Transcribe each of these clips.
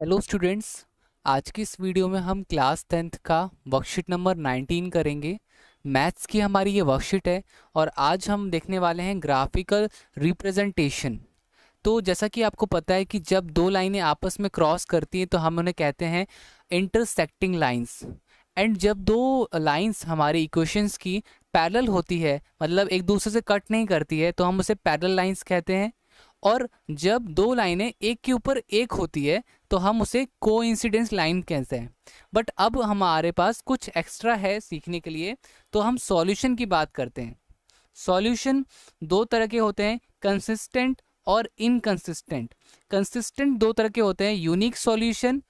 Hello students. आज की इस वीडियो में हम क्लास 10th का वर्कशीट नंबर 19 करेंगे। मैथ्स की हमारी ये वर्कशीट है और आज हम देखने वाले हैं ग्राफिकल रिप्रेजेंटेशन। तो जैसा कि आपको पता है कि जब दो लाइनें आपस में क्रॉस करती हैं तो हम उन्हें कहते हैं इंटरसेक्टिंग लाइंस। एंड जब दो लाइंस हमारे इक्वेशंस की पैरेलल होती है, मतलब एक दूसरे से कट नहीं करती है, तो हम उसे पैरेलल लाइंस कहते हैं। और जब दो लाइनें एक के ऊपर एक होती है तो हम उसे कोइंसिडेंस लाइन कहते हैं। बट अब हमारे पास कुछ एक्स्ट्रा है सीखने के लिए, तो हम सॉल्यूशन की बात करते हैं। सॉल्यूशन दो तरह के होते हैं, कंसिस्टेंट और इनकंसिस्टेंट। कंसिस्टेंट दो तरह के होते हैं, यूनिक सॉल्यूशन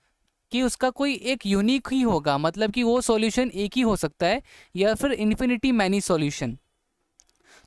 कि उसका कोई एक यूनिक ही होगा, मतलब कि वो सॉल्यूशन एक ही हो सकता है, या फिर इन्फिनिटी मैनी सॉल्यूशन।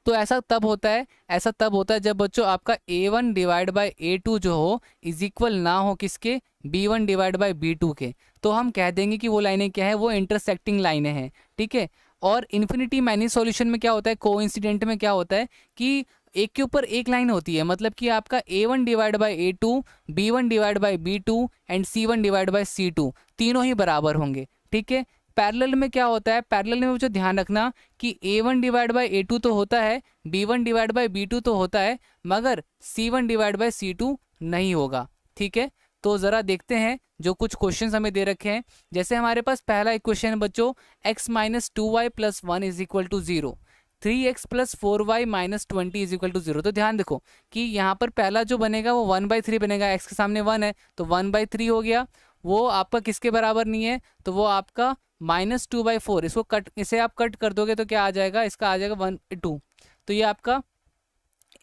तो ऐसा तब होता है जब बच्चों आपका a1 डिवाइड बाई a2 जो हो इज इक्वल ना हो किसके, b1 डिवाइड बाई b2 के। तो हम कह देंगे कि वो लाइनें क्या है, वो इंटरसेक्टिंग लाइनें हैं। ठीक है। और इन्फिनिटी मैनी सॉल्यूशन में क्या होता है, कोइंसिडेंट में क्या होता है कि एक के ऊपर एक लाइन होती है, मतलब कि आपका a1 divide by a2, b1 divide by b2 and c1 divide by c2 तीनों ही बराबर होंगे। ठीक है। पैरेलल में क्या होता है, पैरेलल में मुझे ध्यान रखना कि a1 डिवाइड बाई a2 तो होता है, b1 डिवाइड बाई b2 तो होता है, मगर c1 डिवाइड बाई c2 नहीं होगा। ठीक है। तो ज़रा देखते हैं जो कुछ क्वेश्चंस हमें दे रखे हैं। जैसे हमारे पास पहला इक्वेशन है बच्चों, x minus 2y plus 1 is equal to 0, 3x plus 4y minus 20 is equal to 0। तो ध्यान देखो कि यहाँ पर पहला जो बनेगा वो 1/3 बनेगा, x के सामने 1 है तो 1/3 हो गया। वो आपका किसके बराबर नहीं है, तो वो आपका -2/4। इसे आप कट कर दोगे तो क्या आ जाएगा, इसका आ जाएगा 1/2। तो ये आपका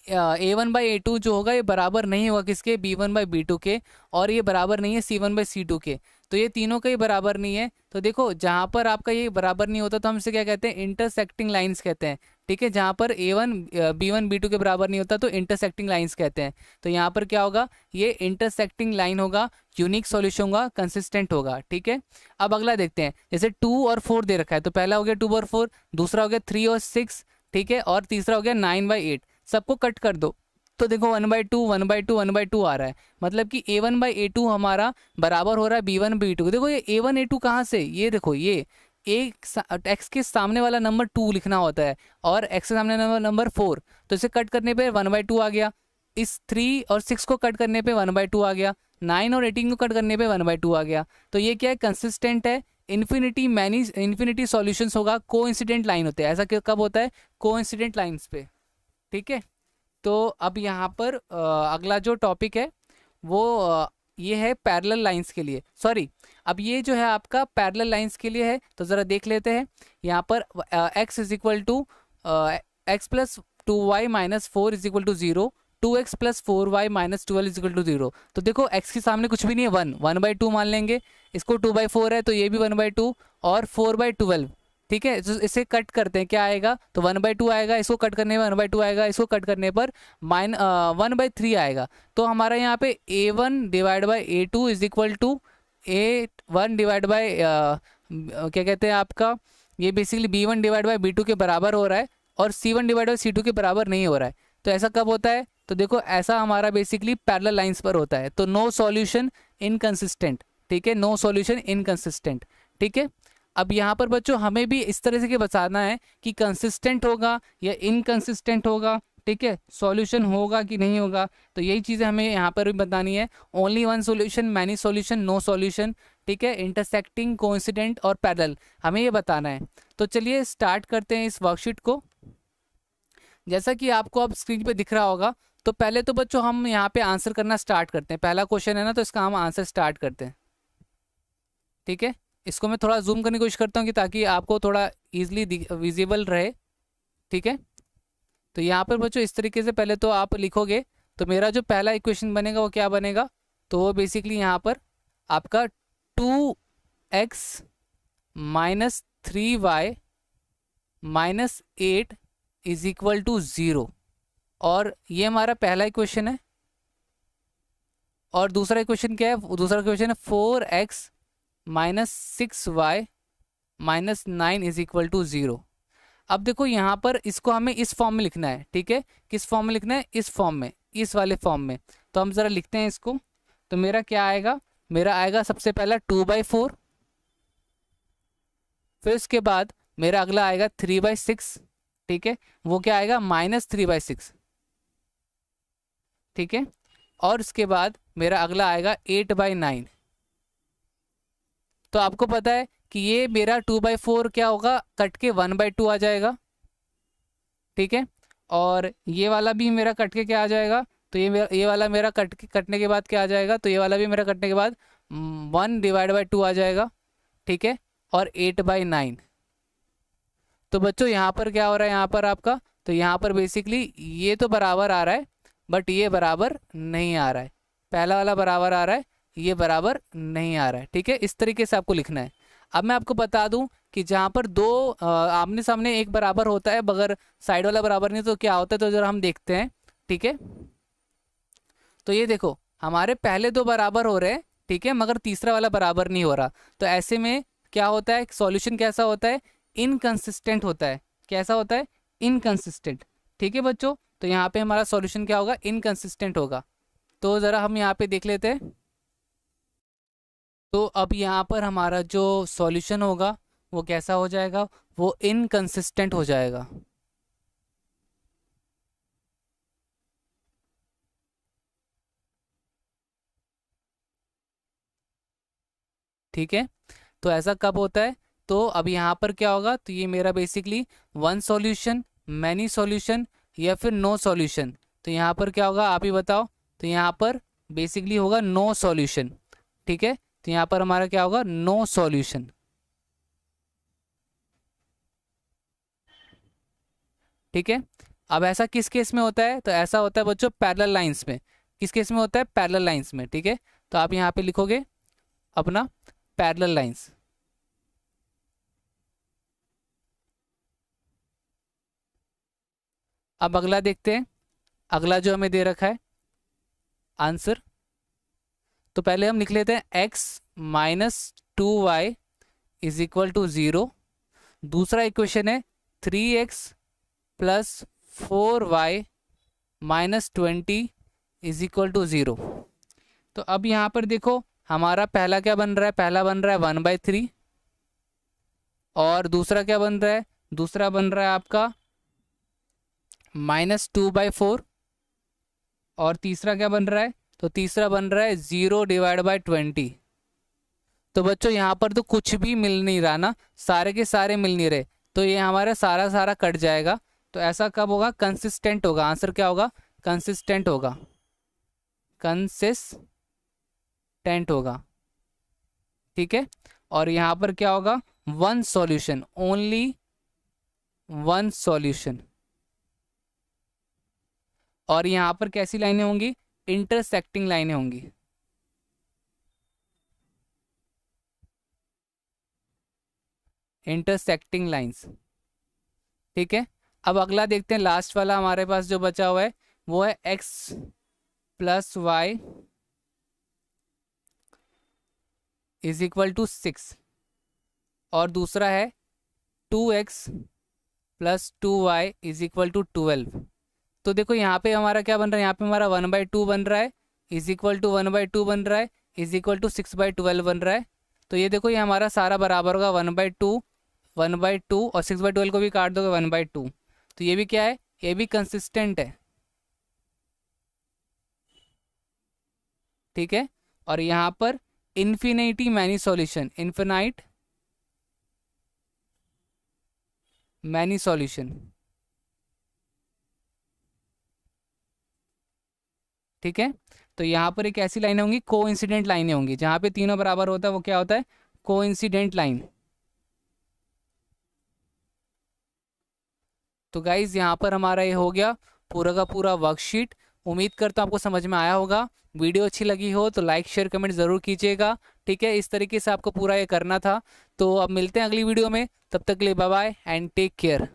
a1/a2 जो होगा ये बराबर नहीं होगा किसके, b1/b2 के, और ये बराबर नहीं है c1/c2 के। तो ये तीनों का ही बराबर नहीं है। तो देखो जहाँ पर आपका ये बराबर नहीं होता तो हम इसे क्या कहते हैं, इंटरसेक्टिंग लाइंस कहते हैं। ठीक है। जहाँ पर a1 b1 b2 के बराबर नहीं होता तो इंटरसेक्टिंग लाइंस कहते हैं। तो यहाँ पर क्या होगा, ये इंटरसेक्टिंग लाइन होगा, यूनिक सॉल्यूशन होगा, कंसिस्टेंट होगा। ठीक है। अब अगला देखते हैं, जैसे 2 और 4 दे रखा है, तो पहला हो गया 2 और 4, दूसरा हो गया 3 और 6, ठीक है, और तीसरा हो गया 9/8। सबको कट कर दो तो देखो 1/2 1/2 1/2 आ रहा है, मतलब कि a1/a2 हमारा बराबर हो रहा है b1/b2 को। देखो ये a1 a2 कहाँ से, ये देखो ये एक x के सामने वाला नंबर 2 लिखना होता है और x के सामने नंबर 4, तो इसे कट करने पे 1/2 आ गया। इस 3 और 6 को कट करने पे 1/2 आ गया, 9 और 18 को कट करने पे 1/2 आ गया। तो ये क्या है, कंसिस्टेंट है। इन्फिनिटी सॉल्यूशंस होगा, कोइंसिडेंट लाइन होते हैं। ऐसा कब होता है, कोइंसिडेंट लाइंस पे। ठीक है। तो अब यहाँ पर अगला जो टॉपिक है वो ये है पैरेलल लाइंस के लिए, सॉरी, अब ये जो है आपका पैरेलल लाइंस के लिए है। तो ज़रा देख लेते हैं यहाँ पर x is equal to x plus 2y minus 4 is equal to 0, 2x plus 4y minus 12 is equal to 0। तो देखो x के सामने कुछ भी नहीं है, 1/2 मान लेंगे, इसको 2/4 है तो ये भी 1/2 और 4/12। ठीक है। तो इसे कट करते हैं, क्या आएगा, तो 1/2 आएगा, इसको कट करने पर 1/2 आएगा, इसको कट करने पर 1/3 आएगा। तो हमारा यहाँ पे a1 divide by a2 is equal to a1 divide by क्या कहते हैं आपका, ये basically b1 divide by b2 के बराबर हो रहा है और c1 डिवाइड बाई c2 के बराबर नहीं हो रहा है। तो ऐसा कब होता है, तो देखो ऐसा हमारा बेसिकली पैरेलल लाइंस पर होता है। तो नो सॉल्यूशन इनकंसिस्टेंट। ठीक है, नो सॉल्यूशन इनकंसिस्टेंट। ठीक है। अब यहाँ पर बच्चों हमें भी इस तरह से के बताना है कि कंसिस्टेंट होगा या इनकंसिस्टेंट होगा। ठीक है, सॉल्यूशन होगा कि नहीं होगा, तो यही चीज़ें हमें यहाँ पर भी बतानी है। Only one solution, many solution, no solution. ठीक है, इंटरसेक्टिंग, कोइंसिडेंट और पैरेलल, हमें ये बताना है। तो चलिए स्टार्ट करते हैं इस वर्कशीट को। जैसा कि आपको अब स्क्रीन पे दिख रहा होगा, तो पहले तो बच्चों हम यहाँ पे आंसर करना स्टार्ट करते हैं। पहला क्वेश्चन है ना, तो इसका हम आंसर स्टार्ट करते हैं। ठीक है। इसको मैं थोड़ा जूम करने की कोशिश करता हूँ कि ताकि आपको थोड़ा इजीली विजिबल रहे। ठीक है। तो यहाँ पर बच्चों इस तरीके से पहले तो आप लिखोगे, तो मेरा जो पहला इक्वेशन बनेगा वो क्या बनेगा, तो वो बेसिकली यहाँ पर आपका 2x minus 3y minus 8 is equal to 0, और ये हमारा पहला इक्वेशन है। और दूसरा इक्वेशन क्या है, दूसरा इक्वेशन है 4x minus 6y minus 9 is equal to 0। अब देखो यहाँ पर इसको हमें इस फॉर्म में लिखना है। ठीक है, किस फॉर्म में लिखना है, इस फॉर्म में, इस वाले फॉर्म में। तो हम ज़रा लिखते हैं इसको। तो मेरा क्या आएगा, मेरा आएगा सबसे पहला 2/4, फिर उसके बाद मेरा अगला आएगा 3/6, ठीक है, वो क्या आएगा -3/6, ठीक है, और उसके बाद मेरा अगला आएगा 8/9। तो आपको पता है कि ये मेरा 2/4 क्या होगा, कट के 1/2 आ जाएगा, ठीक है, और ये वाला भी मेरा कट के क्या आ जाएगा, तो ये वाला मेरा कटने के बाद क्या आ जाएगा, तो ये वाला भी मेरा कटने के बाद 1/2 आ जाएगा, ठीक है, और 8/9। तो बच्चों यहाँ पर क्या हो रहा है, यहाँ पर आपका, तो यहाँ पर बेसिकली ये तो बराबर आ रहा है, बट ये बराबर नहीं आ रहा है, पहला वाला बराबर आ रहा है, ये बराबर नहीं आ रहा है, ठीक है, इस तरीके से आपको लिखना है। अब मैं आपको बता दूं कि जहाँ पर दो आमने सामने एक बराबर होता है मगर साइड वाला बराबर नहीं, तो क्या होता है, तो जरा हम देखते हैं, ठीक है। तो ये देखो हमारे पहले दो बराबर हो रहे हैं, ठीक है, मगर तीसरा वाला बराबर नहीं हो रहा, तो ऐसे में क्या होता है, सॉल्यूशन कैसा होता है, इनकंसिस्टेंट होता है। कैसा होता है, इनकंसिस्टेंट, ठीक है बच्चों। तो यहाँ पे हमारा सॉल्यूशन क्या होगा, इनकंसिस्टेंट होगा। तो ज़रा हम यहाँ पे देख लेते हैं। तो अब यहाँ पर हमारा जो सॉल्यूशन होगा वो कैसा हो जाएगा, वो इनकंसिस्टेंट हो जाएगा, ठीक है। तो ऐसा कब होता है, तो अब यहाँ पर क्या होगा, तो ये मेरा basically one solution, many solution, या फिर नो सॉल्यूशन। तो यहाँ पर क्या होगा आप ही बताओ, तो यहाँ पर बेसिकली होगा नो सॉल्यूशन, ठीक है। तो यहाँ पर हमारा क्या होगा, नो सॉल्यूशन, ठीक है। अब ऐसा किस केस में होता है, तो ऐसा होता है बच्चों पैरेलल लाइंस में। किस केस में होता है, पैरेलल लाइंस में, ठीक है। तो आप यहाँ पे लिखोगे अपना पैरेलल लाइंस। अब अगला देखते हैं, अगला जो हमें दे रखा है आंसर। तो पहले हम लिख लेते हैं x - 2y = 0। दूसरा इक्वेशन है 3x + 4y - 20 = 0। तो अब यहाँ पर देखो हमारा पहला क्या बन रहा है, पहला बन रहा है 1/3, और दूसरा क्या बन रहा है, दूसरा बन रहा है आपका -2/4, और तीसरा क्या बन रहा है, तो तीसरा बन रहा है 0/20। तो बच्चों यहाँ पर तो कुछ भी मिल नहीं रहा ना, सारे के सारे मिल नहीं रहे, तो ये हमारा सारा सारा कट जाएगा। तो ऐसा कब होगा, कंसिस्टेंट होगा, आंसर क्या होगा, कंसिस्टेंट होगा, कंसिस्टेंट होगा, ठीक है। और यहाँ पर क्या होगा, one solution, only one solution. और यहाँ पर कैसी लाइनें होंगी, इंटरसेक्टिंग लाइनें होंगी, इंटरसेक्टिंग लाइंस, ठीक है। अब अगला देखते हैं, लास्ट वाला हमारे पास जो बचा हुआ है वो है x + y = 6, और दूसरा है 2x + 2y = 12। तो देखो यहाँ पे हमारा क्या बन रहा है, यहाँ पे हमारा 1/2 बन रहा है, = 1/2 बन रहा है, = 6/12 बन रहा है। तो ये देखो ये हमारा सारा बराबर होगा 1/2, 1/2, और 6/12 को भी काट दोगे 1/2। तो ये भी क्या है, ये भी कंसिस्टेंट है, ठीक है। और यहाँ पर infinity many solution, infinite many solution, ठीक है। तो यहाँ पर एक ऐसी लाइनें होंगी, कोइंसिडेंट लाइनें होंगी, जहाँ पे तीनों बराबर होता है वो क्या होता है, कोइंसिडेंट लाइन। तो गाइज यहाँ पर हमारा ये हो गया पूरा का पूरा वर्कशीट। उम्मीद करता हूँ आपको समझ में आया होगा। वीडियो अच्छी लगी हो तो लाइक शेयर कमेंट ज़रूर कीजिएगा, ठीक है। इस तरीके से आपको पूरा ये करना था। तो अब मिलते हैं अगली वीडियो में, तब तक के लिए bye bye and take care.